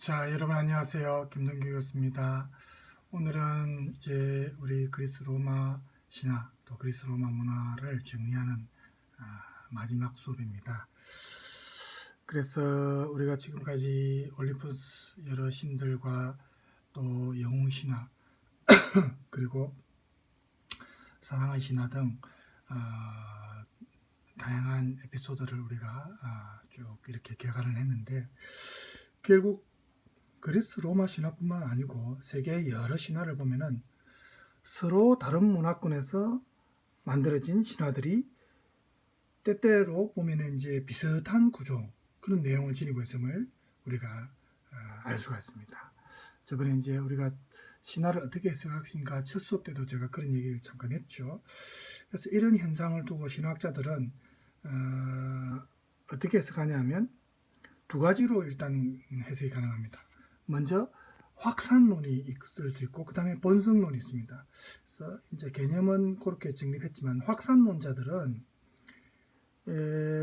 자, 여러분 안녕하세요. 김정규였습니다. 오늘은 이제 우리 그리스 로마 신화 또 그리스 로마 문화를 정리하는 마지막 수업입니다. 그래서 우리가 지금까지 올림푸스 여러 신들과 또 영웅 신화 그리고 사랑의 신화 등 다양한 에피소드를 우리가 쭉 이렇게 개관을 했는데, 결국 그리스 로마 신화뿐만 아니고 세계의 여러 신화를 보면은 서로 다른 문화권에서 만들어진 신화들이 때때로 보면은 이제 비슷한 구조, 그런 내용을 지니고 있음을 우리가 알 수가 있습니다. 저번에 이제 우리가 신화를 어떻게 해석할 것인가 첫 수업 때도 제가 그런 얘기를 잠깐 했죠. 그래서 이런 현상을 두고 신학자들은 어떻게 해석하냐면 두 가지로 일단 해석이 가능합니다. 먼저 확산론이 있을 수 있고, 그 다음에 번성론이 있습니다. 그래서 이제 개념은 그렇게 정립했지만, 확산론자들은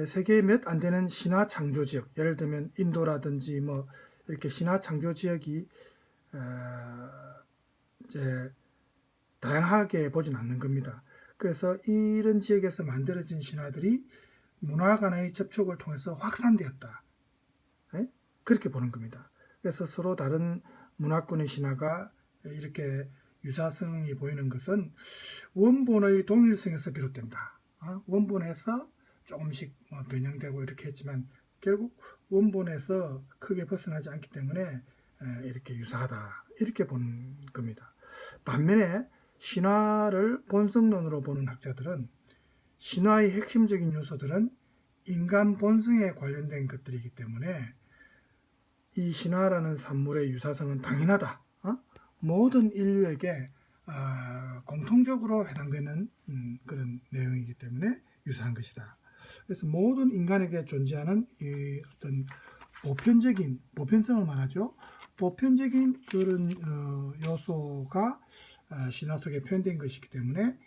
세계에 몇 안 되는 신화 창조 지역, 예를 들면 인도라든지 뭐 이렇게 신화 창조 지역이 이제 다양하게 보진 않는 겁니다. 그래서 이런 지역에서 만들어진 신화들이 문화 간의 접촉을 통해서 확산되었다, 그렇게 보는 겁니다. 그래서 서로 다른 문화권의 신화가 이렇게 유사성이 보이는 것은 원본의 동일성에서 비롯된다. 원본에서 조금씩 변형되고 이렇게 했지만 결국 원본에서 크게 벗어나지 않기 때문에 이렇게 유사하다, 이렇게 보는 겁니다. 반면에 신화를 본성론으로 보는 학자들은 신화의 핵심적인 요소들은 인간 본성에 관련된 것들이기 때문에 이 신화라는 산물의 유사성은 당연하다. 모든 인류에게 공통적으로 해당되는 그런 내용이기 때문에 유사한 것이다. 그래서 모든 인간에게 존재하는 이 어떤 보편성을 말하죠. 보편적인 그런 요소가 신화 속에 표현된 것이기 때문에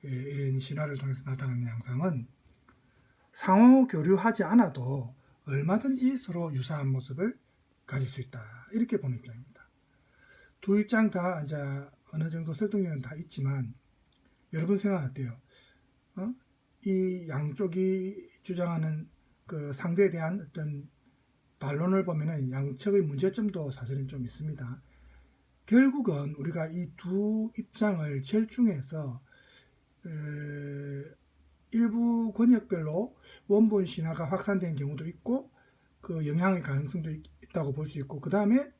이런 신화를 통해서 나타나는 양상은 상호 교류하지 않아도 얼마든지 서로 유사한 모습을 가질 수 있다, 이렇게 보는 입장입니다. 두 입장 다 이제 어느 정도 설득력은 다 있지만, 여러분 생각 어때요? 이 양쪽이 주장하는 그 상대에 대한 어떤 반론을 보면은 양측의 문제점도 사실은 좀 있습니다. 결국은 우리가 이 두 입장을 절충해서 일부 권역별로 원본 신화가 확산된 경우도 있고, 그 영향의 가능성도 있다고 볼 수 있고, 그 다음에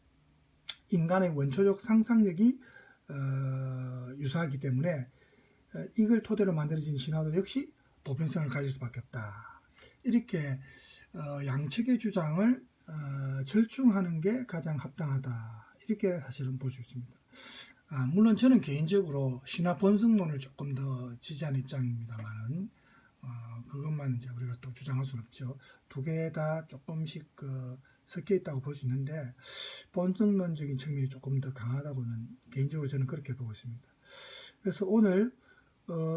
인간의 원초적 상상력이 유사하기 때문에 이걸 토대로 만들어진 신화도 역시 보편성을 가질 수밖에 없다, 이렇게 양측의 주장을 절충하는 게 가장 합당하다, 이렇게 사실은 볼 수 있습니다. 물론 저는 개인적으로 신화 본성론을 조금 더 지지하는 입장입니다만은, 그것만 이제 우리가 또 주장할 수는 없죠. 두 개 다 조금씩 섞여 있다고 볼 수 있는데, 본성론적인 측면이 조금 더 강하다고는 개인적으로 저는 그렇게 보고 있습니다. 그래서 오늘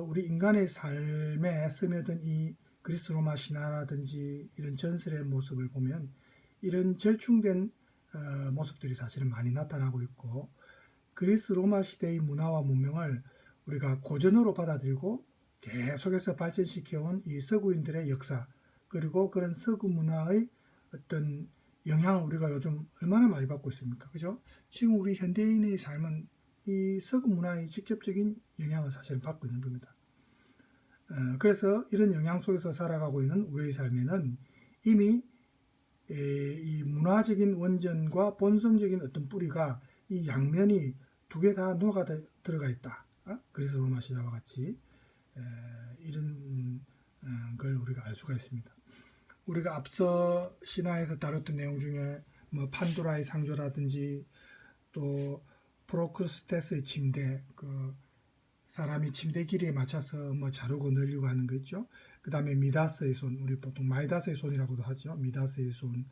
우리 인간의 삶에 스며든 이 그리스 로마 신화라든지 이런 전설의 모습을 보면 이런 절충된 모습들이 사실은 많이 나타나고 있고, 그리스 로마 시대의 문화와 문명을 우리가 고전으로 받아들이고 계속해서 발전시켜온 이 서구인들의 역사, 그리고 그런 서구 문화의 어떤 영향을 우리가 요즘 얼마나 많이 받고 있습니까? 그죠? 지금 우리 현대인의 삶은 이 서구 문화의 직접적인 영향을 사실 받고 있는 겁니다. 그래서 이런 영향 속에서 살아가고 있는 우리의 삶에는 이미 이 문화적인 원전과 본성적인 어떤 뿌리가 이 양면이 두 개 다 녹아 들어가 있다. 그리스 로마 시대와 같이 이런 걸 우리가 알 수가 있습니다. 우리가 앞서 신화에서 다뤘던 내용 중에 뭐 판도라의 상조라든지 또 프로크스테스의 침대, 그 사람이 침대 길이에 맞춰서 뭐 자르고 늘리고 하는 거 있죠. 그 다음에 미다스의 손, 우리 보통 마이다스의 손이라고도 하죠. 미다스의 손,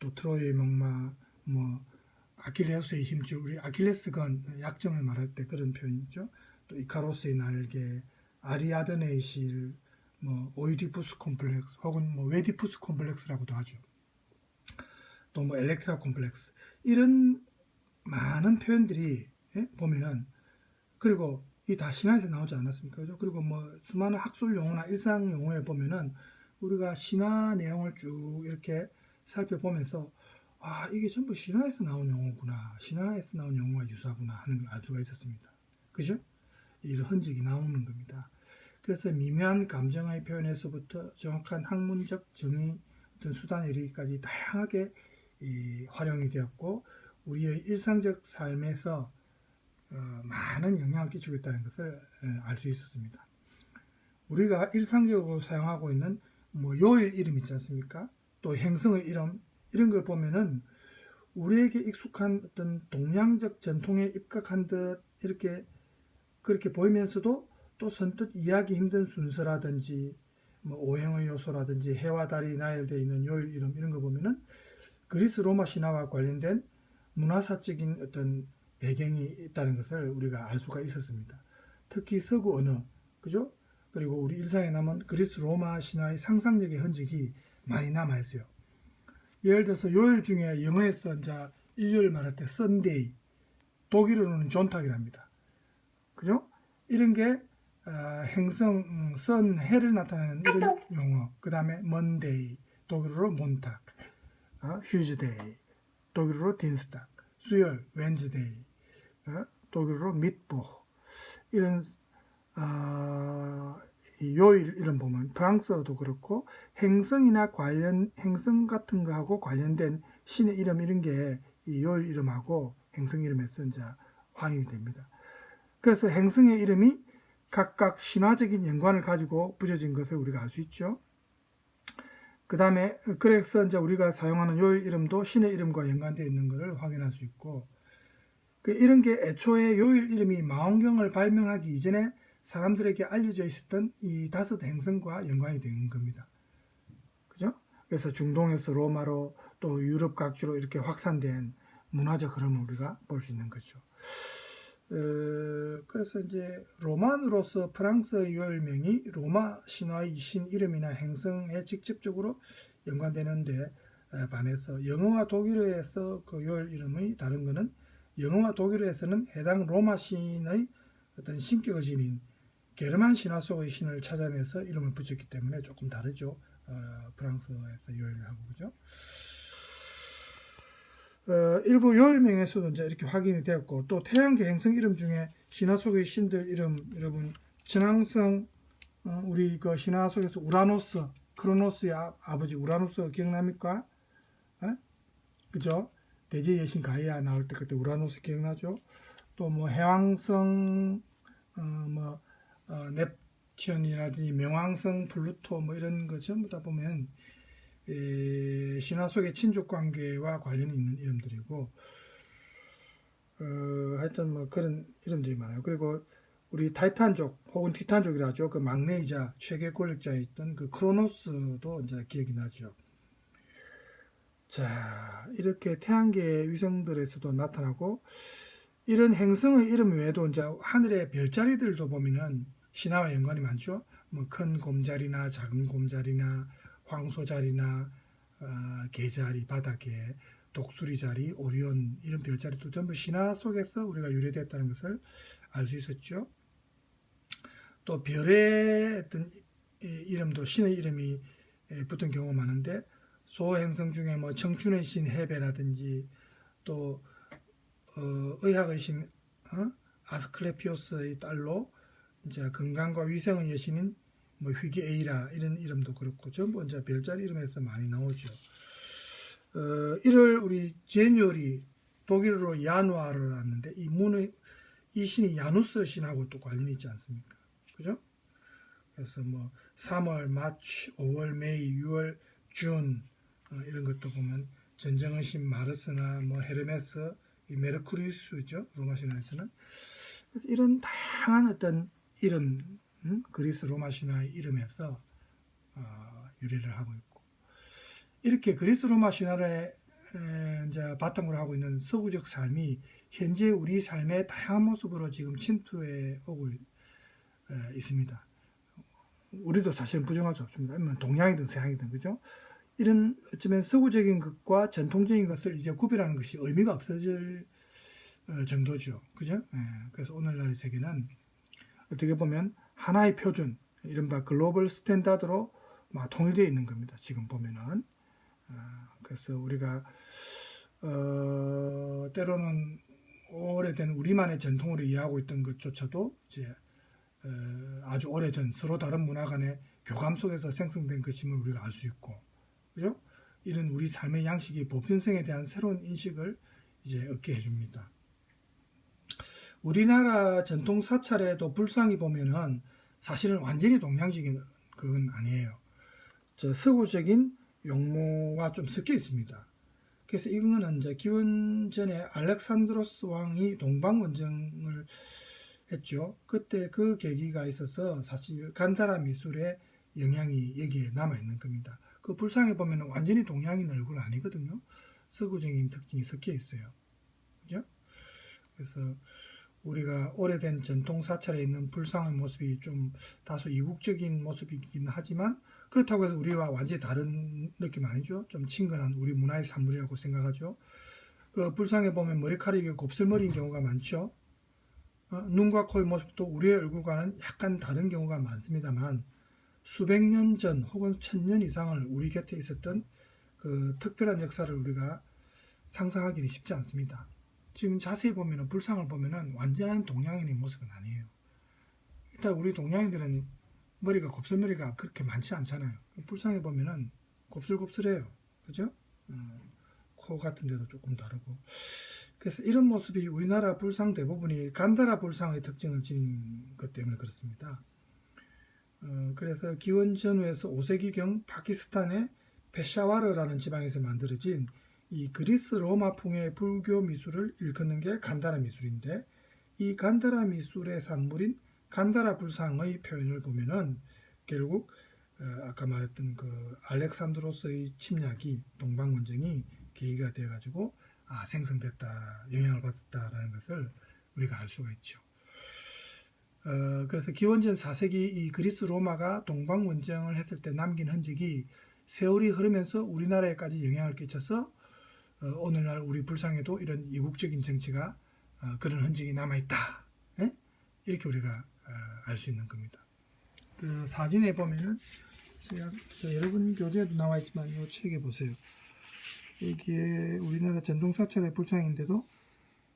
또 트로이의 목마, 뭐 아킬레스의 힘줄, 우리 아킬레스건 약점을 말할 때 그런 표현이죠. 또 이카로스의 날개, 아리아드네의 실, 뭐 오이디푸스 콤플렉스 혹은 뭐 웨디푸스 콤플렉스라고도 하죠. 또 뭐 엘렉트라 콤플렉스 이런 많은 표현들이 보면은 그리고 이 다 신화에서 나오지 않았습니까? 그죠? 그리고 뭐 수많은 학술 용어나 일상 용어에 보면은 우리가 신화 내용을 쭉 이렇게 살펴보면서 아 이게 전부 신화에서 나온 용어구나, 신화에서 나온 용어가 유사구나 하는 걸 알 수가 있었습니다. 그죠? 이런 흔적이 나오는 겁니다. 그래서 미묘한 감정의 표현에서부터 정확한 학문적 정의 어떤 수단에 이르기까지 다양하게 활용이 되었고 우리의 일상적 삶에서 많은 영향을 끼치고 있다는 것을 알 수 있었습니다. 우리가 일상적으로 사용하고 있는 뭐 요일 이름 있지 않습니까? 또 행성의 이름 이런 걸 보면은 우리에게 익숙한 어떤 동양적 전통에 입각한 듯 이렇게 그렇게 보이면서도 또 선뜻 이해하기 힘든 순서라든지 뭐 오행의 요소라든지 해와 달이 나열되어 있는 요일 이름 이런 거 보면은 그리스 로마 신화와 관련된 문화사적인 어떤 배경이 있다는 것을 우리가 알 수가 있었습니다. 특히 서구 언어, 그죠? 그리고 우리 일상에 남은 그리스 로마 신화의 상상력의 흔적이 많이 남아 있어요. 예를 들어서 요일 중에 영어에서 이제 일요일 말할 때 Sunday, 독일어로는 존탁이랍니다. 그죠? 이런 게 행성, 선, 해를 나타내는 이런 용어. 그 다음에 Monday, 독일어로 몬탁, 휴즈데이, 독일어로 딘스탁, 수요일, 웬즈데이, 독일어로 미트보흐 이런 요일 이런 보면 프랑스어도 그렇고 행성이나 관련 행성 같은 거하고 관련된 신의 이름 이런 게 이 요일 이름하고 행성 이름에서 이제 활용이 됩니다. 그래서 행성의 이름이 각각 신화적인 연관을 가지고 붙여진 것을 우리가 알 수 있죠. 그 다음에 그래서 이제 우리가 사용하는 요일 이름도 신의 이름과 연관되어 있는 것을 확인할 수 있고 이런 게 애초에 요일 이름이 망원경을 발명하기 이전에 사람들에게 알려져 있었던 이 5 행성과 연관이 되는 겁니다. 그죠? 그래서 중동에서 로마로 또 유럽 각지로 이렇게 확산된 문화적 흐름을 우리가 볼 수 있는 거죠. 그래서 이제 로만으로서 프랑스의 요일명이 로마 신화의 신 이름이나 행성에 직접적으로 연관되는데 반해서 영어와 독일어에서 그 요일 이름이 다른 것은 영어와 독일어에서는 해당 로마 신의 어떤 신격을 지닌 게르만 신화 속의 신을 찾아내서 이름을 붙였기 때문에 조금 다르죠. 프랑스어에서 요일하고 그죠? 일부 요일명에서도 이제 이렇게 확인이 되었고 또 태양계 행성 이름 중에 신화 속의 신들 이름 여러분 천왕성 우리 그 신화 속에서 우라노스 크로노스의 아버지 우라노스 기억납니까? 그죠? 대지의 여신 가이아 나올 때 그때 우라노스 기억나죠? 또 뭐 해왕성 넵튠이라든지 명왕성 플루토 뭐 이런 거 전부 다 보면 신화 속의 친족 관계와 관련이 있는 이름들이고 하여튼 뭐 그런 이름들이 많아요. 그리고 우리 타이탄족 혹은 티탄족이라 하죠. 그 막내이자 최계 권력자였던 그 크로노스도 이제 기억이 나죠. 자, 이렇게 태양계 위성들에서도 나타나고 이런 행성의 이름 외에도 이제 하늘의 별자리들도 보면은 신화와 연관이 많죠. 뭐 큰 곰자리나 작은 곰자리나 황소자리나 개자리, 바다개, 독수리자리, 오리온 이런 별자리도 전부 신화 속에서 우리가 유래됐다는 것을 알 수 있었죠. 또 별의 어떤 이름도 신의 이름이 붙은 경우가 많은데 소행성 중에 뭐 청춘의 신 헤베라든지 또 의학의 신 아스클레피오스의 딸로 이제 건강과 위생의 여신인 뭐 휘기에이라 이런 이름도 그렇고 전부 이제 별자리 이름에서 많이 나오죠. 이를 우리 제뉴얼이 독일어로 야누아르를 하는데 이 신이 야누스 신하고 또 관련이 있지 않습니까? 그죠? 그래서 뭐 3월, 마치, 5월, 메이, 6월, 준 이런 것도 보면 전쟁의 신 마르스나 뭐 헤르메스, 메르쿠리우스죠 로마 신화에서는. 그래서 이런 다양한 어떤 이름, 그리스 로마 신화의 이름에서 유래를 하고 있고 이렇게 그리스 로마 신화를 이제 바탕으로 하고 있는 서구적 삶이 현재 우리 삶의 다양한 모습으로 지금 침투해 오고 있습니다. 우리도 사실은 부정할 수 없습니다. 동양이든 서양이든 그죠? 이런 어쩌면 서구적인 것과 전통적인 것을 이제 구별하는 것이 의미가 없어질 정도죠. 그죠? 예, 그래서 오늘날의 세계는 어떻게 보면 하나의 표준, 이른바 글로벌 스탠다드로 막 통일되어 있는 겁니다. 지금 보면은. 그래서 우리가 때로는 오래된 우리만의 전통으로 이해하고 있던 것조차도 이제 아주 오래전 서로 다른 문화 간의 교감 속에서 생성된 것임을 우리가 알 수 있고, 그죠? 이런 우리 삶의 양식이 보편성에 대한 새로운 인식을 이제 얻게 해줍니다. 우리나라 전통 사찰에도 불상이 보면은 사실은 완전히 동양적인 그건 아니에요. 저 서구적인 용모가 좀 섞여 있습니다. 그래서 이거는 이제 기원전에 알렉산드로스 왕이 동방원정을 했죠. 그때 그 계기가 있어서 사실 간다라 미술의 영향이 여기에 남아 있는 겁니다. 그 불상에 보면 완전히 동양인 얼굴 아니거든요. 서구적인 특징이 섞여 있어요. 그죠? 그래서 우리가 오래된 전통 사찰에 있는 불상의 모습이 좀 다소 이국적인 모습이긴 하지만 그렇다고 해서 우리와 완전히 다른 느낌 아니죠. 좀 친근한 우리 문화의 산물이라고 생각하죠. 그 불상에 보면 머리카락이 곱슬머리인 경우가 많죠. 눈과 코의 모습도 우리의 얼굴과는 약간 다른 경우가 많습니다만 수백 년 전 혹은 1000년 이상을 우리 곁에 있었던 그 특별한 역사를 우리가 상상하기는 쉽지 않습니다. 지금 자세히 보면 불상을 보면 완전한 동양인의 모습은 아니에요. 일단 우리 동양인들은 머리가 곱슬머리가 그렇게 많지 않잖아요. 불상에 보면은 곱슬곱슬해요. 그죠? 코 같은 데도 조금 다르고. 그래서 이런 모습이 우리나라 불상 대부분이 간다라 불상의 특징을 지닌 것 때문에 그렇습니다. 그래서 기원 전후에서 5세기경 파키스탄의 페샤와르라는 지방에서 만들어진 이 그리스 로마풍의 불교 미술을 일컫는 게 간다라 미술인데, 이 간다라 미술의 산물인 간다라 불상의 표현을 보면은 결국 아까 말했던 그 알렉산드로스의 침략이 동방원정이 계기가 되어 가지고 생성됐다, 영향을 받았다라는 것을 우리가 알 수가 있죠. 그래서 기원전 4세기 이 그리스 로마가 동방원정을 했을 때 남긴 흔적이 세월이 흐르면서 우리나라에까지 영향을 끼쳐서 오늘날 우리 불상에도 이런 이국적인 정치가 그런 흔적이 남아있다. 예? 이렇게 우리가 알 수 있는 겁니다. 그 사진에 보면은 제가 여러분 교재에도 나와 있지만 이 책에 보세요. 여기에 우리나라 전통 사찰의 불상인데도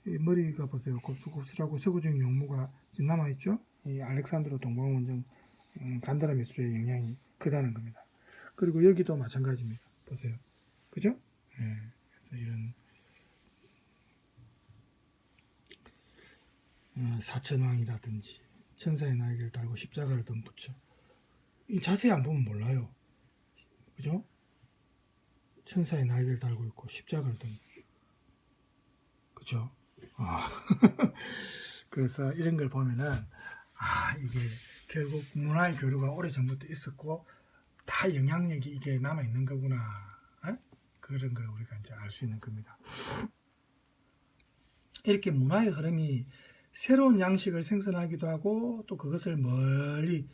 이 머리가 보세요. 곱슬곱슬하고 서구적인 용모가 지금 남아있죠. 이 알렉산드로 동방원정 간다라 미술의 영향이 크다는 겁니다. 그리고 여기도 마찬가지입니다. 보세요. 그죠? 예. 그래서 이런 사천왕이라든지 천사의 날개를 달고 십자가를 든 부처. 이 자세히 안 보면 몰라요. 그죠? 천사의 날개를 달고 있고 십자가를 든. 그죠? 그래서 이런 걸 보면은 이게 결국 문화의 교류가 오래전부터 있었고 다 영향력이 이게 남아 있는 거구나. 그런 걸 우리가 이제 알 수 있는 겁니다. 이렇게 문화의 흐름이 새로운 양식을 생성하기도 하고 또 그것을 멀리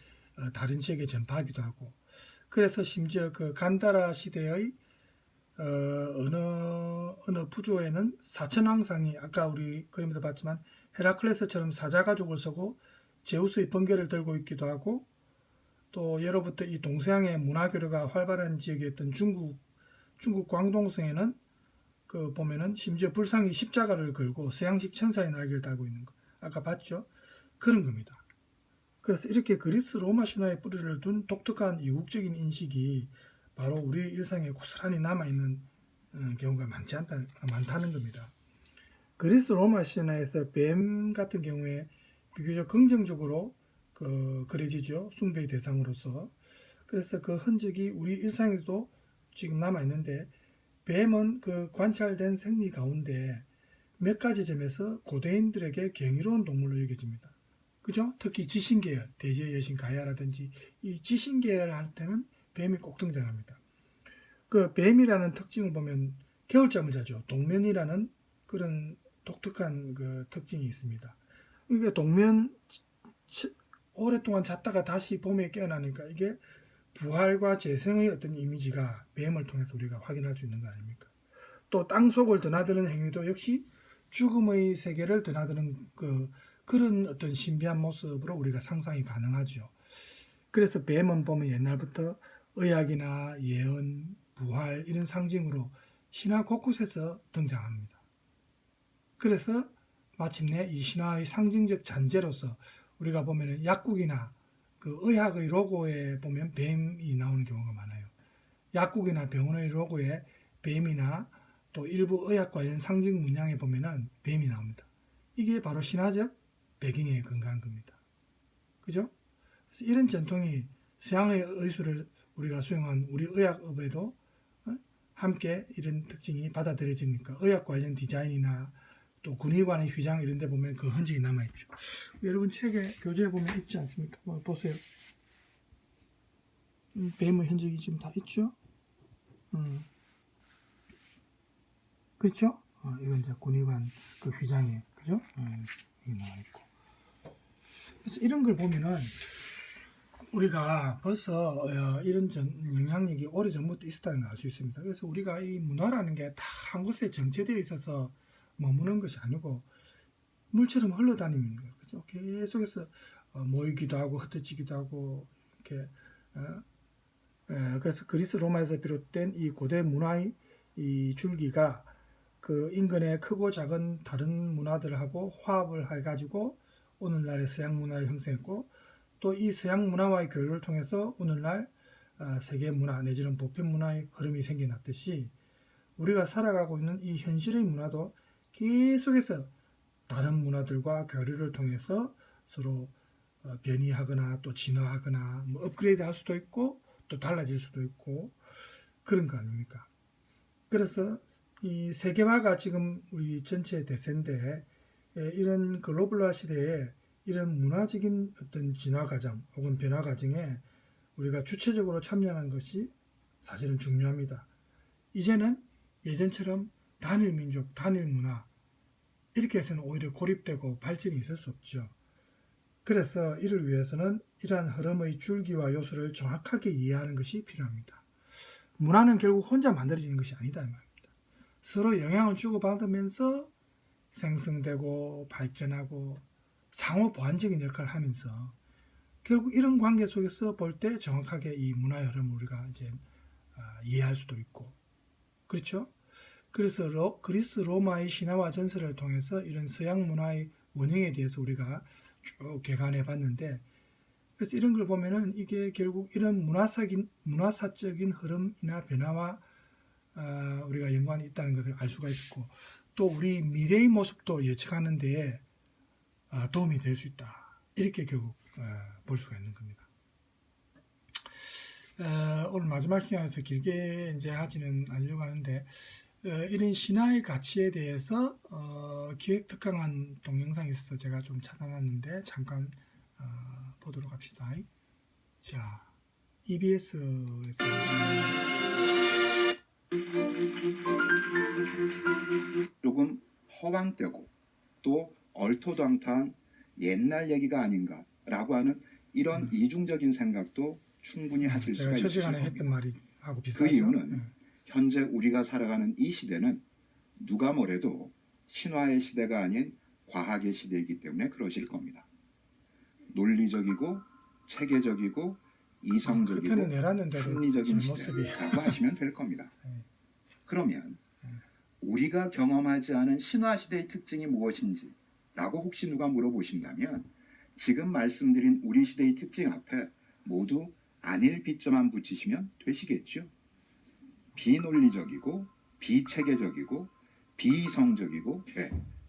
다른 지역에 전파하기도 하고, 그래서 심지어 그 간다라 시대의 어느 부조에는 사천왕상이 아까 우리 그림에서 봤지만 헤라클레스처럼 사자가죽을 쓰고 제우스의 번개를 들고 있기도 하고, 또 예로부터 이 동서양의 문화교류가 활발한 지역이었던 중국 광동성에는 그 보면은 심지어 불상이 십자가를 걸고 서양식 천사의 날개를 달고 있는 거 아까 봤죠? 그런 겁니다. 그래서 이렇게 그리스 로마 신화의 뿌리를 둔 독특한 이국적인 인식이 바로 우리 일상에 고스란히 남아있는 경우가 많다는 겁니다. 그리스 로마 신화에서 뱀 같은 경우에 비교적 긍정적으로 그려지죠. 숭배의 대상으로서. 그래서 그 흔적이 우리 일상에도 지금 남아있는데, 뱀은 그 관찰된 생리 가운데 몇 가지 점에서 고대인들에게 경이로운 동물로 여겨집니다. 그죠? 특히 지신계열, 대지의 여신 가야라든지 이 지신계열 할 때는 뱀이 꼭 등장합니다. 그 뱀이라는 특징을 보면 겨울잠을 자죠. 동면이라는 그런 독특한 그 특징이 있습니다. 그러니까 동면 오랫동안 잤다가 다시 봄에 깨어나니까 이게 부활과 재생의 어떤 이미지가 뱀을 통해서 우리가 확인할 수 있는 거 아닙니까? 또 땅속을 드나드는 행위도 역시 죽음의 세계를 드나드는 그런 어떤 신비한 모습으로 우리가 상상이 가능하죠. 그래서 뱀은 보면 옛날부터 의학이나 예언, 부활 이런 상징으로 신화 곳곳에서 등장합니다. 그래서 마침내 이 신화의 상징적 잔재로서 우리가 보면 약국이나 그 의학의 로고에 보면 뱀이 나오는 경우가 많아요. 약국이나 병원의 로고에 뱀이나 또 일부 의학 관련 상징 문양에 보면은 뱀이 나옵니다. 이게 바로 신화적 배경에 근거한 겁니다. 그죠? 그래서 이런 전통이 서양의 의술을 우리가 수용한 우리 의학업에도 함께 이런 특징이 받아들여지니까 의학 관련 디자인이나 또 군의관의 휘장 이런 데 보면 그 흔적이 남아있죠. 여러분 책에 교재에 보면 있지 않습니까? 보세요. 뱀의 흔적이 지금 다 있죠? 그렇죠? 이건 이제 군의관 그 휘장에, 그죠? 여기 나와있고. 그래서 이런 걸 보면은 우리가 벌써 이런 영향력이 오래전부터 있었다는 걸 알 수 있습니다. 그래서 우리가 이 문화라는 게 다 한 곳에 정체되어 있어서 머무는 것이 아니고 물처럼 흘러다니는 거예요. 그죠? 계속해서 모이기도 하고 흩어지기도 하고 이렇게 그래서 그리스 로마에서 비롯된 이 고대 문화의 이 줄기가 그 인근의 크고 작은 다른 문화들하고 화합을 해가지고 오늘날의 서양 문화를 형성했고 또 이 서양 문화와의 교류를 통해서 오늘날 세계 문화 내지는 보편 문화의 흐름이 생겨났듯이 우리가 살아가고 있는 이 현실의 문화도 계속해서 다른 문화들과 교류를 통해서 서로 변이하거나 또 진화하거나 뭐 업그레이드 할 수도 있고 또 달라질 수도 있고 그런 거 아닙니까? 그래서 이 세계화가 지금 우리 전체 대세인데 이런 글로벌화 시대에 이런 문화적인 어떤 진화 과정 혹은 변화 과정에 우리가 주체적으로 참여하는 것이 사실은 중요합니다. 이제는 예전처럼 단일 민족, 단일 문화 이렇게 해서는 오히려 고립되고 발전이 있을 수 없죠. 그래서 이를 위해서는 이러한 흐름의 줄기와 요소를 정확하게 이해하는 것이 필요합니다. 문화는 결국 혼자 만들어지는 것이 아니다 이 말입니다. 서로 영향을 주고받으면서 생성되고 발전하고 상호 보완적인 역할을 하면서 결국 이런 관계 속에서 볼 때 정확하게 이 문화의 흐름을 우리가 이제 이해할 수도 있고 그렇죠? 그래서 그리스 로마의 신화와 전설을 통해서 이런 서양 문화의 원형에 대해서 우리가 쭉 개관해 봤는데 그래서 이런 걸 보면은 이게 결국 이런 문화사적인 흐름이나 변화와 우리가 연관이 있다는 것을 알 수가 있고 또 우리 미래의 모습도 예측하는 데에 도움이 될 수 있다. 이렇게 결국 볼 수가 있는 겁니다. 오늘 마지막 시간에서 길게 이제 하지는 않으려고 하는데 이런 신화의 가치에 대해서 기획 특강한 동영상이 있어서 제가 좀 찾아놨는데 잠깐 보도록 합시다. 자, EBS에서 조금 허황되고 또 얼토당토한 옛날 얘기가 아닌가라고 하는 이런 이중적인 생각도 충분히 하실 제가 수가 첫 있으실 시간에 겁니다. 했던 말이 하고 그 비슷하죠. 이유는 현재 우리가 살아가는 이 시대는 누가 뭐래도 신화의 시대가 아닌 과학의 시대이기 때문에 그러실 겁니다. 논리적이고 체계적이고 이성적이고 합리적인 시대라고 하시면 될 겁니다. 그러면 우리가 경험하지 않은 신화 시대의 특징이 무엇인지 라고 혹시 누가 물어보신다면 지금 말씀드린 우리 시대의 특징 앞에 모두 아닐 빗자만 붙이시면 되시겠죠. 비논리적이고 비체계적이고 비이성적이고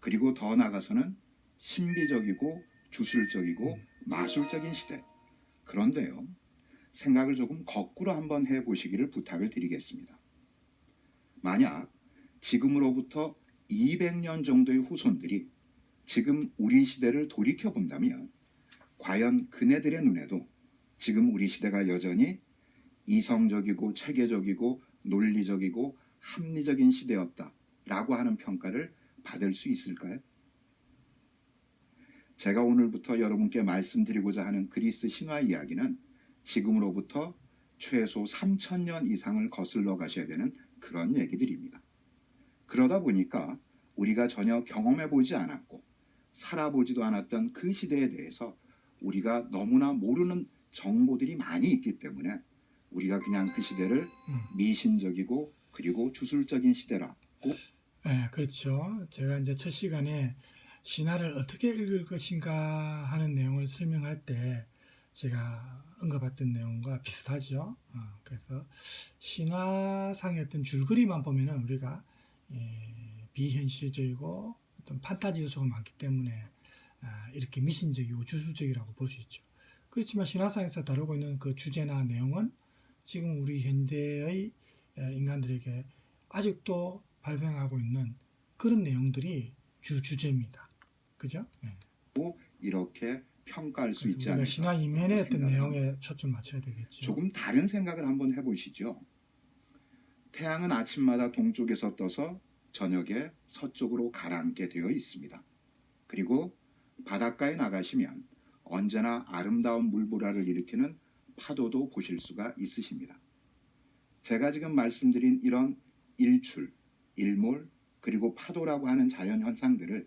그리고 더 나아가서는 신비적이고 주술적이고 마술적인 시대. 그런데요, 생각을 조금 거꾸로 한번 해보시기를 부탁을 드리겠습니다. 만약 지금으로부터 200년 정도의 후손들이 지금 우리 시대를 돌이켜본다면 과연 그네들의 눈에도 지금 우리 시대가 여전히 이성적이고 체계적이고 논리적이고 합리적인 시대였다라고 하는 평가를 받을 수 있을까요? 제가 오늘부터 여러분께 말씀드리고자 하는 그리스 신화 이야기는 지금으로부터 최소 3,000년 이상을 거슬러 가셔야 되는 그런 얘기들입니다. 그러다 보니까 우리가 전혀 경험해 보지 않았고 살아보지도 않았던 그 시대에 대해서 우리가 너무나 모르는 정보들이 많이 있기 때문에 우리가 그냥 그 시대를 미신적이고 그리고 주술적인 시대라고. 네, 그렇죠. 제가 이제 첫 시간에 신화를 어떻게 읽을 것인가 하는 내용을 설명할 때 제가 언급했던 내용과 비슷하죠. 그래서 신화상의 어떤 줄거리만 보면은 우리가 비현실적이고 어떤 판타지 요소가 많기 때문에 이렇게 미신적이고 주술적이라고 볼 수 있죠. 그렇지만 신화상에서 다루고 있는 그 주제나 내용은 지금 우리 현대의 인간들에게 아직도 발생하고 있는 그런 내용들이 주제입니다. 그죠? 네. 이렇게 평가할 수 그래서 있지 우리가 않을까. 신화 이면의 어떤 내용에 초점 맞춰야 되겠죠. 조금 다른 생각을 한번 해보시죠. 태양은 아침마다 동쪽에서 떠서 저녁에 서쪽으로 가라앉게 되어 있습니다. 그리고 바닷가에 나가시면 언제나 아름다운 물보라를 일으키는 파도도 보실 수가 있으십니다. 제가 지금 말씀드린 이런 일출, 일몰, 그리고 파도라고 하는 자연 현상들을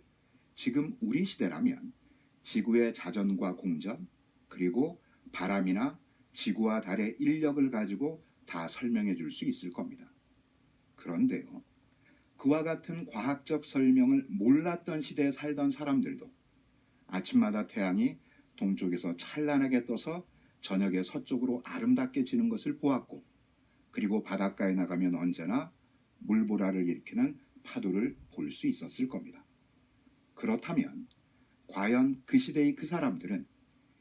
지금 우리 시대라면 지구의 자전과 공전, 그리고 바람이나 지구와 달의 인력을 가지고 다 설명해 줄 수 있을 겁니다. 그런데요, 그와 같은 과학적 설명을 몰랐던 시대에 살던 사람들도 아침마다 태양이 동쪽에서 찬란하게 떠서 저녁에 서쪽으로 아름답게 지는 것을 보았고, 그리고 바닷가에 나가면 언제나 물보라를 일으키는 파도를 볼 수 있었을 겁니다. 그렇다면 과연 그 시대의 그 사람들은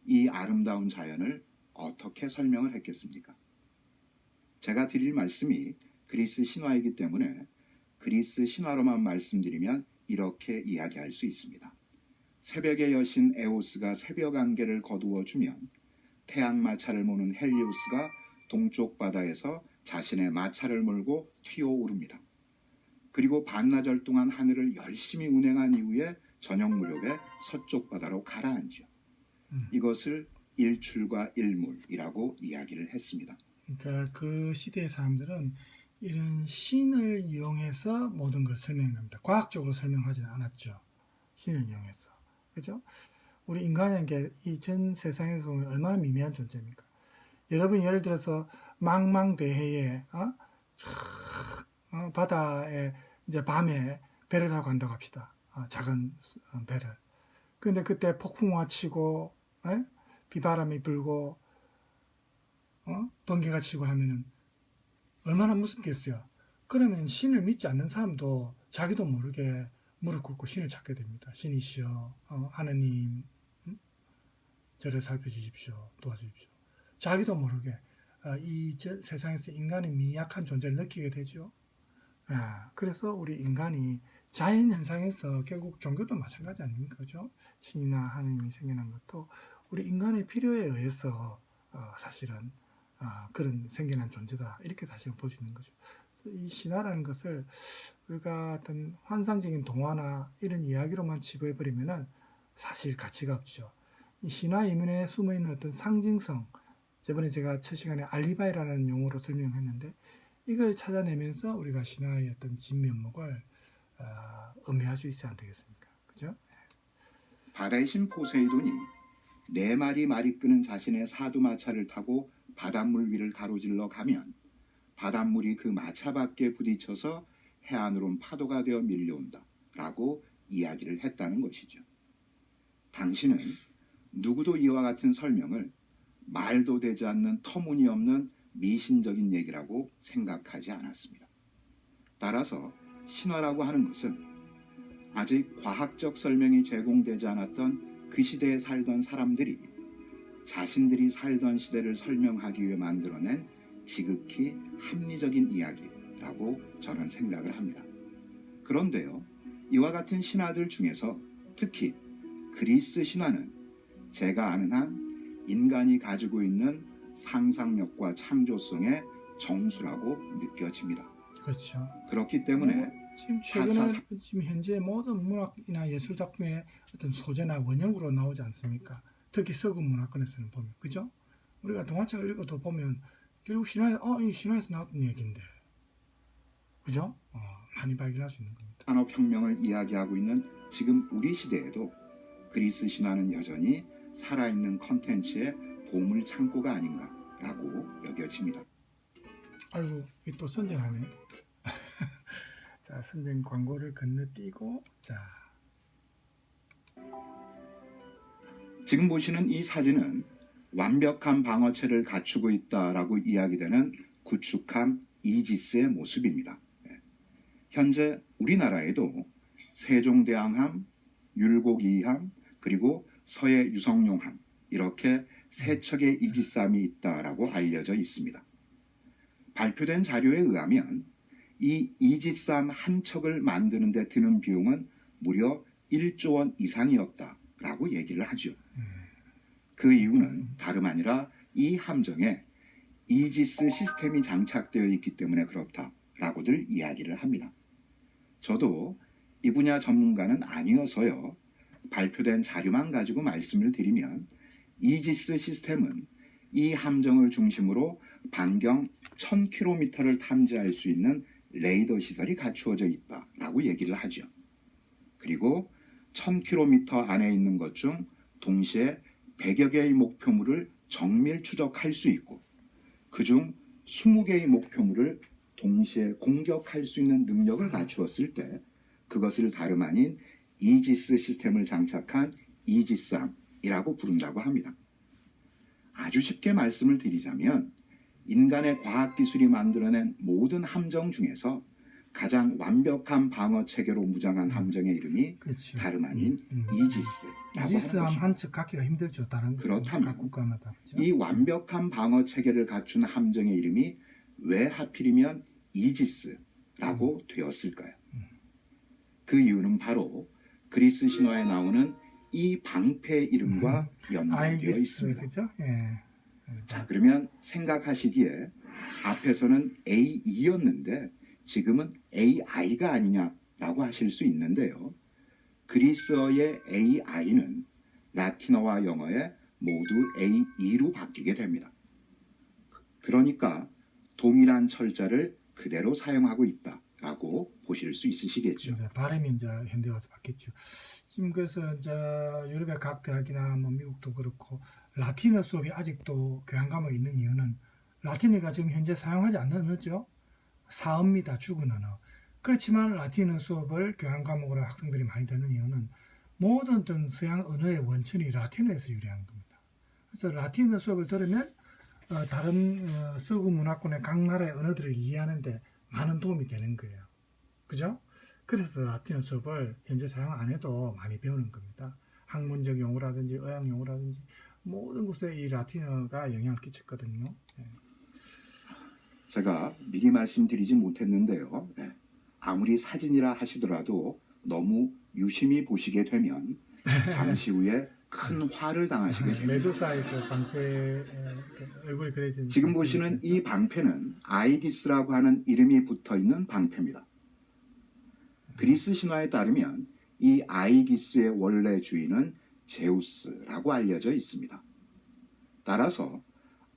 이 아름다운 자연을 어떻게 설명을 했겠습니까? 제가 드릴 말씀이 그리스 신화이기 때문에 그리스 신화로만 말씀드리면 이렇게 이야기할 수 있습니다. 새벽의 여신 에오스가 새벽 안개를 거두어 주면 태양 마차를 모는 헬리오스가 동쪽 바다에서 자신의 마차를 몰고 튀어오릅니다. 그리고 반나절 동안 하늘을 열심히 운행한 이후에 저녁 무렵에 서쪽 바다로 가라앉죠. 이것을 일출과 일몰이라고 이야기를 했습니다. 그러니까 그 시대의 사람들은 이런 신을 이용해서 모든 걸 설명합니다. 과학적으로 설명하지 않았죠. 신을 이용해서. 그죠? 우리 인간이라는 게 이 전 세상에서 보면 얼마나 미미한 존재입니까? 여러분 예를 들어서 망망대해에 바다에 이제 밤에 배를 타고 간다고 합시다. 작은 배를. 근데 그때 폭풍우가 치고 비바람이 불고 번개가 치고 하면은 얼마나 무섭겠어요. 그러면 신을 믿지 않는 사람도 자기도 모르게 무릎 꿇고 신을 찾게 됩니다. 신이시여, 하느님, 저를 살펴주십시오, 도와주십시오. 자기도 모르게 이 세상에서 인간의 미약한 존재를 느끼게 되죠. 그래서 우리 인간이 자연 현상에서 결국 종교도 마찬가지 아닙니까? 그죠? 신이나 하느님이 생겨난 것도 우리 인간의 필요에 의해서 사실은 그런 생겨난 존재다. 이렇게 사실은 볼 수 있는 거죠. 이 신화라는 것을 우리가 어떤 환상적인 동화나 이런 이야기로만 치부해버리면은 사실 가치가 없죠. 이 신화 이면에 숨어있는 어떤 상징성, 저번에 제가 첫 시간에 알리바이라는 용어로 설명했는데 이걸 찾아내면서 우리가 신화의 어떤 진면목을 음해할 수 있어야 안 되겠습니까? 그죠? 바다의 신 포세이돈이 4마리 말이 끄는 자신의 사두마차를 타고 바닷물 위를 가로질러 가면 바닷물이 그 마차 밖에 부딪혀서 해안으론 파도가 되어 밀려온다 라고 이야기를 했다는 것이죠. 당신은 누구도 이와 같은 설명을 말도 되지 않는 터무니없는 미신적인 얘기라고 생각하지 않았습니다. 따라서 신화라고 하는 것은 아직 과학적 설명이 제공되지 않았던 그 시대에 살던 사람들이 자신들이 살던 시대를 설명하기 위해 만들어낸 지극히 합리적인 이야기라고 저는 생각을 합니다. 그런데요, 이와 같은 신화들 중에서 특히 그리스 신화는 제가 아는 한 인간이 가지고 있는 상상력과 창조성의 정수라고 느껴집니다. 그렇죠. 그렇기 때문에 지금 최근에 지금 현재 모든 문학이나 예술 작품의 어떤 소재나 원형으로 나오지 않습니까? 특히 서구 문화권에서는 보면 그죠? 우리가 동화책을 읽어도 보면 결국 이 신화에서 나왔던 얘기인데, 그죠? 많이 발견할 수 있는 겁니다. 산업혁명을 이야기하고 있는 지금 우리 시대에도 그리스 신화는 여전히 살아있는 컨텐츠의 보물 창고가 아닌가라고 여겨집니다. 아이고, 이또 선전하네. 자, 선전 광고를 건너뛰고, 자, 지금 보시는 이 사진은 완벽한 방어체를 갖추고 있다라고 이야기되는 구축함 이지스의 모습입니다. 현재 우리나라에도 세종대왕함, 율곡이함, 그리고 서해 유성룡함 이렇게 세 척의 이지스함이 있다라고 알려져 있습니다. 발표된 자료에 의하면 이 이지스함 한 척을 만드는 데 드는 비용은 무려 1조 원 이상이었다라고 얘기를 하죠. 그 이유는 다름 아니라 이 함정에 이지스 시스템이 장착되어 있기 때문에 그렇다라고들 이야기를 합니다. 저도 이 분야 전문가는 아니어서요. 발표된 자료만 가지고 말씀을 드리면 이지스 시스템은 이 함정을 중심으로 반경 1000km를 탐지할 수 있는 레이더 시설이 갖추어져 있다라고 얘기를 하죠. 그리고 1000km 안에 있는 것 중 동시에 100여 개의 목표물을 정밀 추적할 수 있고 그중 20개의 목표물을 동시에 공격할 수 있는 능력을 갖추었을 때 그것을 다름 아닌 이지스 시스템을 장착한 이지스함이라고 부른다고 합니다. 아주 쉽게 말씀을 드리자면 인간의 과학기술이 만들어낸 모든 함정 중에서 가장 완벽한 방어 체계로 무장한 함정의 이름이 그렇죠. 다름 아닌 이지스라고 하는 이지스함 것입니다. 한 척 갖기가 힘들죠. 다른 그렇다면 각 국가마다. 그죠? 이 완벽한 방어 체계를 갖춘 함정의 이름이 왜 하필이면 이지스라고 되었을까요? 그 이유는 바로 그리스 신화에 나오는 이 방패의 이름과 연관되어 있습니다. 그죠? 예. 자, 그러면 생각하시기에 앞에서는 A2였는데 지금은 AI가 아니냐라고 하실 수 있는데요. 그리스어의 AI는 라틴어와 영어에 모두 A2로 바뀌게 됩니다. 그러니까 동일한 철자를 그대로 사용하고 있다라고 보실 수 있으시겠죠. 이제 발음이 이제 현대 와서 바뀌었죠. 지금 그래서 이제 유럽의 각 대학이나 뭐 미국도 그렇고 라틴어 수업이 아직도 교양 과목에 있는 이유는 라틴어가 지금 현재 사용하지 않는 언어죠. 사어입니다. 죽은 언어. 그렇지만 라틴어 수업을 교양 과목으로 학생들이 많이 듣는 이유는 모든 어떤 서양 언어의 원천이 라틴어에서 유래한 겁니다. 그래서 라틴어 수업을 들으면 다른 서구 문화권의 각 나라의 언어들을 이해하는데 많은 도움이 되는 거예요. 그죠? 그래서 라틴어 수업을 현재 사용 안 해도 많이 배우는 겁니다. 학문적 용어라든지 의학 용어라든지 모든 곳에 이 라틴어가 영향을 끼쳤거든요. 네. 제가 미리 말씀드리지 못했는데요. 아무리 사진이라 하시더라도 너무 유심히 보시게 되면 잠시 후에 큰 화를 당하시게 됩니다. 메두사의 그 방패 얼굴이 그려진 지금 보시는 이 방패는 아이디스라고 하는 이름이 붙어있는 방패입니다. 그리스 신화에 따르면 이 아이기스의 원래 주인은 제우스라고 알려져 있습니다. 따라서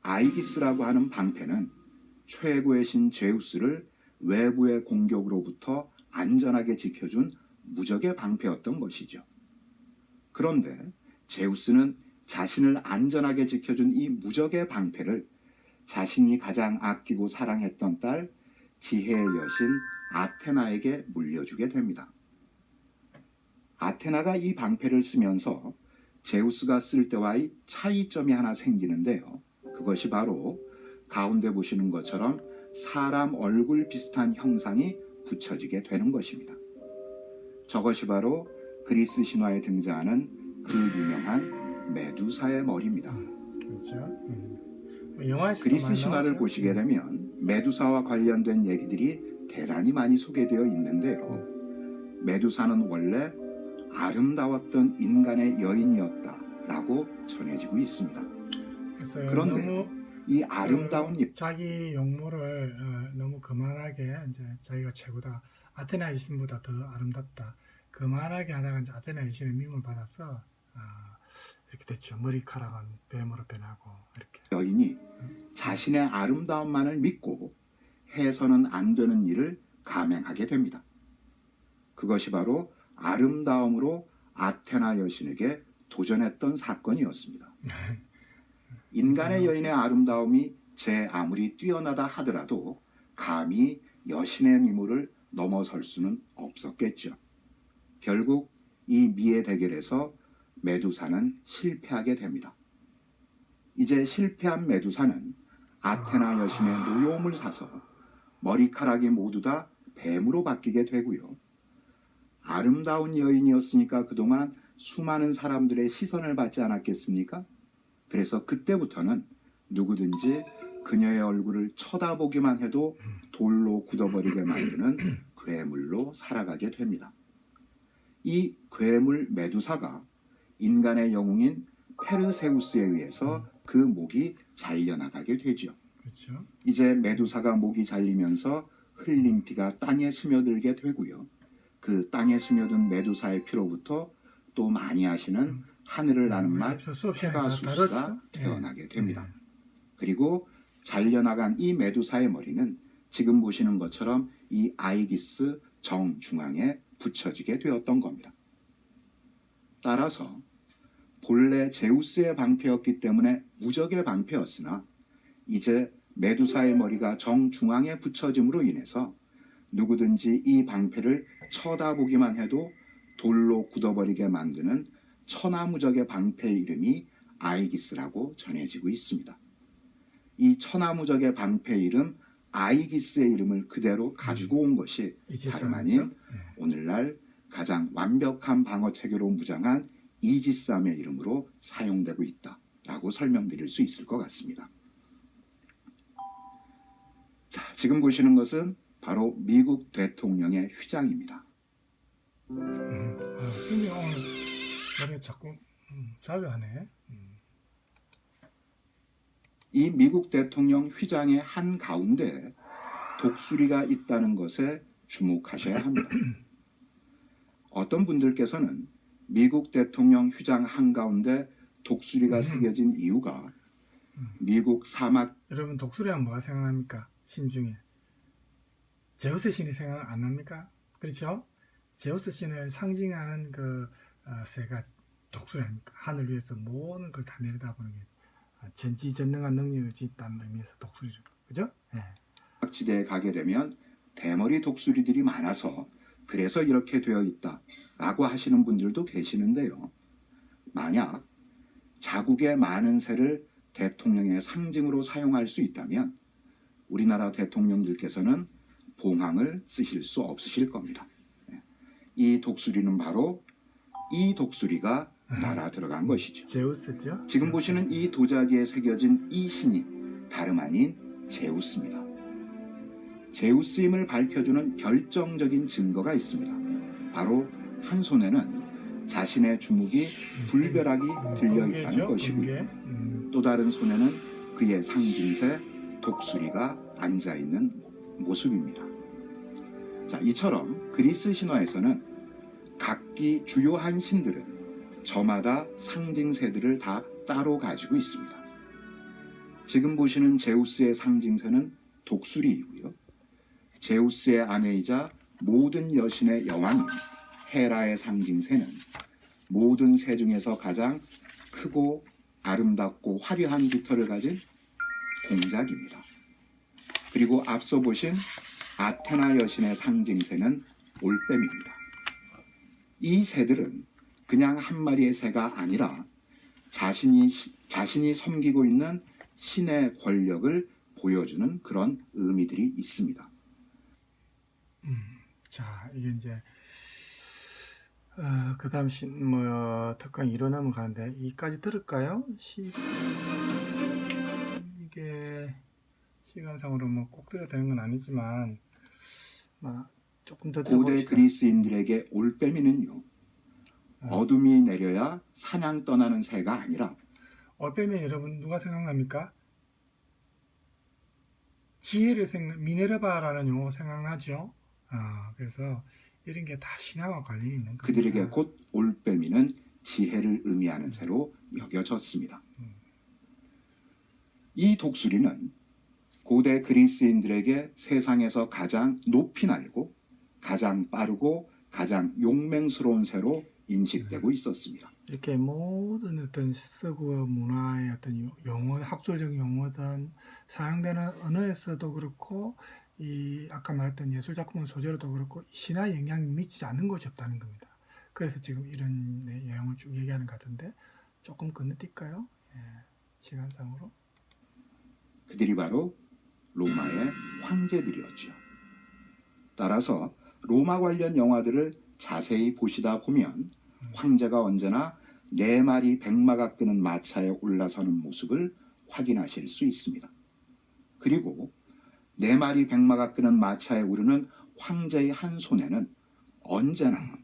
아이기스라고 하는 방패는 최고의 신 제우스를 외부의 공격으로부터 안전하게 지켜준 무적의 방패였던 것이죠. 그런데 제우스는 자신을 안전하게 지켜준 이 무적의 방패를 자신이 가장 아끼고 사랑했던 딸 지혜의 여신 아테나에게 물려주게 됩니다. 아테나가 이 방패를 쓰면서 제우스가 쓸 때와의 차이점이 하나 생기는데요. 그것이 바로 가운데 보시는 것처럼 사람 얼굴 비슷한 형상이 붙여지게 되는 것입니다. 저것이 바로 그리스 신화에 등장하는 그 유명한 메두사의 머리입니다. 그렇죠. 영화에서도 그리스 많이 신화를 나오죠. 보시게 되면 메두사와 관련된 얘기들이 대단히 많이 소개되어 있는데요. 메두사는 원래 아름다웠던 인간의 여인이었다라고 전해지고 있습니다. 그래서 그런데 너무 이 아름다운 자기 용모를 너무 거만하게 이제 자기가 최고다. 아테나 여신보다 더 아름답다. 거만하게 하다가 이제 아테나 여신의 미움을 받아서 이렇게 됐죠. 머리카락은 뱀으로 변하고 이렇게. 여인이 자신의 아름다움만을 믿고 해서는 안 되는 일을 감행하게 됩니다. 그것이 바로 아름다움으로 아테나 여신에게 도전했던 사건이었습니다. 인간의 여인의 아름다움이 제 아무리 뛰어나다 하더라도 감히 여신의 미모를 넘어설 수는 없었겠죠. 결국 이 미의 대결에서 메두사는 실패하게 됩니다. 이제 실패한 메두사는 아테나 여신의 노여움을 사서 머리카락이 모두 다 뱀으로 바뀌게 되고요. 아름다운 여인이었으니까 그동안 수많은 사람들의 시선을 받지 않았겠습니까? 그래서 그때부터는 누구든지 그녀의 얼굴을 쳐다보기만 해도 돌로 굳어버리게 만드는 괴물로 살아가게 됩니다. 이 괴물 메두사가 인간의 영웅인 페르세우스에 의해서 그 목이 잘려나가게 되죠. 그렇죠. 이제 메두사가 목이 잘리면서 흘린 피가 땅에 스며들게 되고요. 그 땅에 스며든 메두사의 피로부터 또 많이 하시는 하늘을 나는 말 페가수스가 태어나게 됩니다. 그리고 잘려나간 이 메두사의 머리는 지금 보시는 것처럼 이 아이기스 정중앙에 붙여지게 되었던 겁니다. 따라서 본래 제우스의 방패였기 때문에 무적의 방패였으나 이제 메두사의 머리가 정중앙에 붙여짐으로 인해서 누구든지 이 방패를 쳐다보기만 해도 돌로 굳어버리게 만드는 천하무적의 방패의 이름이 아이기스라고 전해지고 있습니다. 이 천하무적의 방패 이름 아이기스의 이름을 그대로 가지고 온 것이 다름 아닌 오늘날 가장 완벽한 방어 체계로 무장한 이지스함의 이름으로 사용되고 있다라고 설명드릴 수 있을 것 같습니다. 자, 지금 보시는 것은 바로 미국 대통령의 휘장입니다. 선생님 오늘 머리가 자꾸 자유하네. 이 미국 대통령 휘장의 한 가운데 독수리가 있다는 것에 주목하셔야 합니다. 어떤 분들께서는 미국 대통령 휘장 한가운데 독수리가 새겨진 이유가 미국 사막 여러분 독수리 하면 뭐가 생각납니까? 신 중에 제우스 신이 생각 안 납니까? 그렇죠? 제우스 신을 상징하는 그 새가 독수리 아닙니까? 하늘 위에서 모든 걸 다 내려다보는 게 전지전능한 능력을 짓다는 의미에서 독수리죠. 그죠? 네. 지대에 가게 되면 대머리 독수리들이 많아서 그래서 이렇게 되어 있다라고 하시는 분들도 계시는데요. 만약 자국의 많은 새를 대통령의 상징으로 사용할 수 있다면 우리나라 대통령들께서는 봉황을 쓰실 수 없으실 겁니다. 이 독수리는 바로 이 독수리가 날아 들어간 것이죠. 제우스죠? 지금 보시는 이 도자기에 새겨진 이 신이 다름 아닌 제우스입니다. 제우스임을 밝혀주는 결정적인 증거가 있습니다. 바로 한 손에는 자신의 주먹이 불벼락이 들려있다는 것이고요. 또 다른 손에는 그의 상징새 독수리가 앉아있는 모습입니다. 자, 이처럼 그리스 신화에서는 각기 주요한 신들은 저마다 상징새들을 다 따로 가지고 있습니다. 지금 보시는 제우스의 상징새는 독수리이고요. 제우스의 아내이자 모든 여신의 여왕인 헤라의 상징새는 모든 새 중에서 가장 크고 아름답고 화려한 깃털을 가진 공작입니다. 그리고 앞서 보신 아테나 여신의 상징새는 올빼미입니다. 이 새들은 그냥 한 마리의 새가 아니라 자신이 섬기고 있는 신의 권력을 보여주는 그런 의미들이 있습니다. 자, 이게 이제 그 다음 특강 1호 넘어가는데 이까지 들을까요? 이게 시간상으로 뭐 꼭 들어야 되는 건 아니지만 조금 더 고대 들어봅시다. 그리스인들에게 올빼미는요, 어둠이 내려야 사냥 떠나는 새가 아니라 올빼미 여러분 누가 생각납니까? 지혜를 미네르바라는 용어 생각나죠? 그래서 이런 게 다 신화와 관련이 있는 거예요. 그들에게 곧 올빼미는 지혜를 의미하는 새로 여겨졌습니다. 이 독수리는 고대 그리스인들에게 세상에서 가장 높이 날고 가장 빠르고 가장 용맹스러운 새로 인식되고 있었습니다. 이렇게 모든 어떤 서구어 문화의 어떤 용어, 학술적 용어든 사용되는 언어에서도 그렇고 이 아까 말했던 예술 작품 소재로도 그렇고 신화 영향이 미치지 않는 것이 없다는 겁니다. 그래서 지금 이런 내용을 쭉 얘기하는 것 같은데 조금 건너뛸까요? 예, 시간상으로. 그들이 바로 로마의 황제들이었죠. 따라서 로마 관련 영화들을 자세히 보시다 보면 황제가 언제나 4마리 백마가 끄는 마차에 올라서는 모습을 확인하실 수 있습니다. 그리고 4마리 백마가 끄는 마차에 오르는 황제의 한 손에는 언제나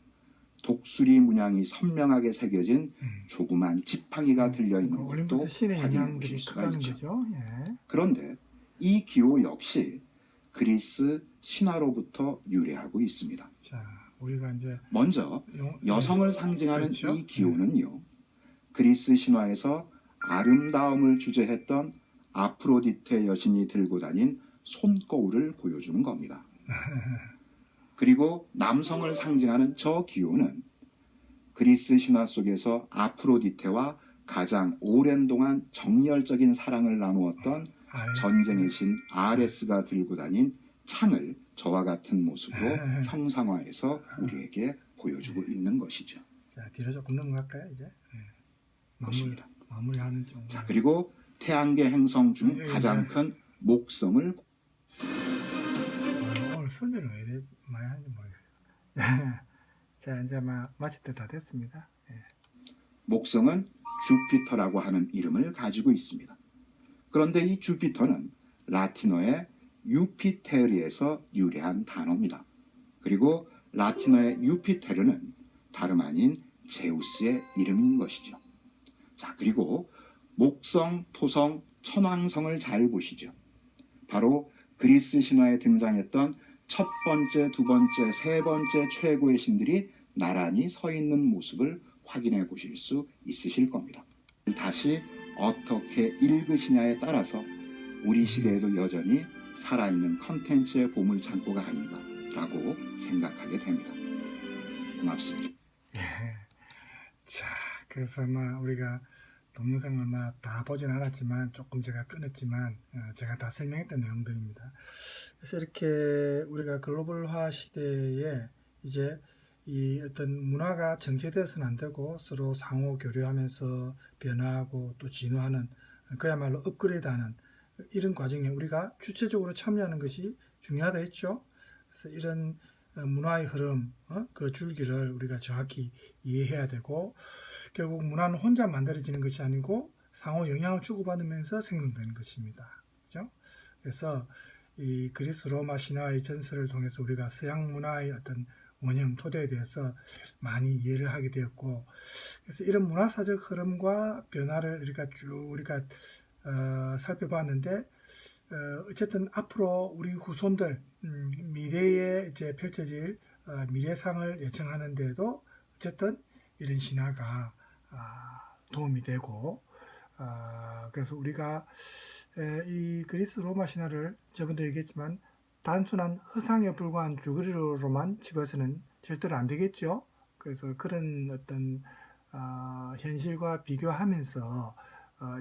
독수리 문양이 선명하게 새겨진 조그만 지팡이가 들려있는 것도 올림푸스 신의 확인해 영향들이 보실 수가 크다는 있죠. 거죠. 예. 그런데 이 기호 역시 그리스 신화로부터 유래하고 있습니다. 자, 우리가 이제 먼저 여성을 상징하는 그렇죠? 이 기호는요, 그리스 신화에서 아름다움을 주제했던 아프로디테 여신이 들고 다닌 손거울을 보여주는 겁니다. 그리고 남성을 상징하는 저 기호는 그리스 신화 속에서 아프로디테와 가장 오랜 동안 정열적인 사랑을 나누었던 전쟁의 신 아레스가 들고 다닌 창을 저와 같은 모습으로 형상화해서 우리에게 보여주고 있는 것이죠. 자, 뒤로 조금 넘어갈까요, 이제? 네. 그렇습니다. 마무리하는 좀. 자, 그리고 태양계 행성 중 예, 가장 예. 큰 목성을 오늘 선전을 왜 이래 많이 하는지 모르겠어요. 자, 이제 마칠 때 다 됐습니다. 예. 목성은 주피터라고 하는 이름을 가지고 있습니다. 그런데 이 주피터는 라틴어의 유피테르에서 유래한 단어입니다. 그리고 라틴어의 유피테르는 다름 아닌 제우스의 이름인 것이죠. 자, 그리고 목성, 토성, 천왕성을 잘 보시죠. 바로 그리스 신화에 등장했던 첫 번째, 두 번째, 세 번째 최고의 신들이 나란히 서 있는 모습을 확인해 보실 수 있으실 겁니다. 다시 어떻게 읽으시냐에 따라서 우리 시대에도 여전히 살아있는 컨텐츠의 보물창고가 아닌가라고 생각하게 됩니다. 고맙습니다. 자, 그래서 우리가 동영상을 다 보진 않았지만 조금 제가 끊었지만 제가 다 설명했던 내용들입니다. 그래서 이렇게 우리가 글로벌화 시대에 이제 이 어떤 문화가 정체되어서는 안 되고 서로 상호 교류하면서 변화하고 또 진화하는 그야말로 업그레이드하는 이런 과정에 우리가 주체적으로 참여하는 것이 중요하다 했죠. 그래서 이런 문화의 흐름, 그 줄기를 우리가 정확히 이해해야 되고 결국 문화는 혼자 만들어지는 것이 아니고 상호 영향을 주고받으면서 생성되는 것입니다. 그죠? 그래서 이 그리스 로마 신화의 전설을 통해서 우리가 서양 문화의 어떤 원형 토대에 대해서 많이 이해를 하게 되었고, 그래서 이런 문화사적 흐름과 변화를 우리가 살펴봤는데, 어쨌든 앞으로 우리 후손들 미래에 이제 펼쳐질 미래상을 예측하는 데도 어쨌든 이런 신화가 도움이 되고, 그래서 우리가 이 그리스 로마 신화를 저번도 얘기했지만 단순한 허상에 불과한 줄거리로만 집어서는 절대로 안 되겠죠. 그래서 그런 어떤 현실과 비교하면서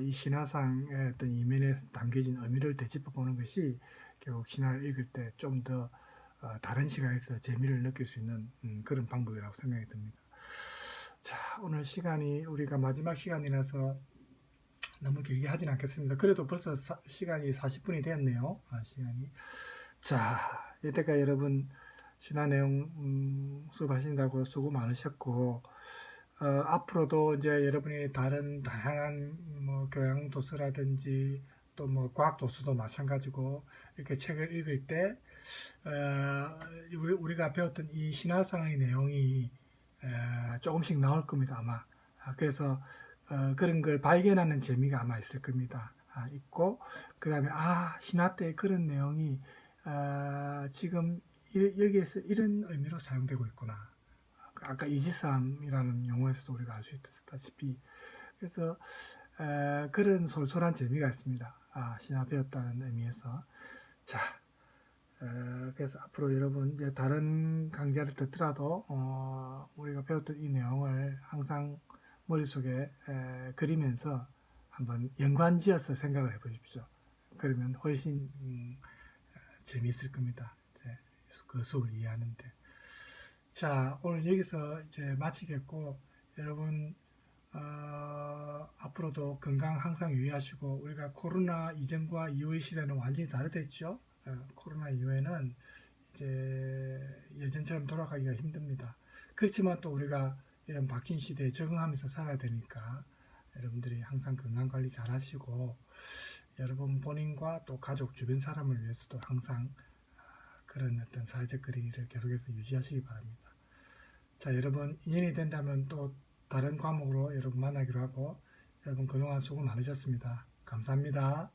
이 신화상의 어떤 이면에 담겨진 의미를 되짚어 보는 것이 결국 신화를 읽을 때 좀 더 다른 시각에서 재미를 느낄 수 있는 그런 방법이라고 생각이 듭니다. 자, 오늘 시간이 우리가 마지막 시간이라서 너무 길게 하진 않겠습니다. 그래도 벌써 시간이 40분이 되었네요. 시간이. 자, 이때까지 여러분 신화 내용 수업하신다고 수고 많으셨고, 앞으로도 이제 여러분이 다른 다양한 교양 도서라든지 또 과학 도서도 마찬가지고 이렇게 책을 읽을 때 우리가 배웠던 이 신화상의 내용이 조금씩 나올 겁니다, 아마. 그래서 그런 걸 발견하는 재미가 아마 있을 겁니다. 있고 그 다음에 신화 때 그런 내용이 지금 여기에서 이런 의미로 사용되고 있구나. 아까 이지삼이라는 용어에서도 우리가 알 수 있다시피 그래서 그런 솔솔한 재미가 있습니다. 신화 배웠다는 의미에서. 자, 그래서 앞으로 여러분 이제 다른 강좌를 듣더라도 우리가 배웠던 이 내용을 항상 머릿속에 그리면서 한번 연관지어서 생각을 해보십시오. 그러면 훨씬 재미있을 겁니다. 이제 그 수업을 이해하는데. 자, 오늘 여기서 이제 마치겠고, 여러분 앞으로도 건강 항상 유의하시고, 우리가 코로나 이전과 이후의 시대는 완전히 다르댔죠. 코로나 이후에는 이제 예전처럼 돌아가기가 힘듭니다. 그렇지만 또 우리가 이런 바뀐 시대에 적응하면서 살아야 되니까 여러분들이 항상 건강 관리 잘 하시고, 여러분 본인과 또 가족 주변 사람을 위해서도 항상 그런 어떤 사회적 거리를 계속해서 유지하시기 바랍니다. 자, 여러분 인연이 된다면 또 다른 과목으로 여러분 만나기로 하고, 여러분 그동안 수고 많으셨습니다. 감사합니다.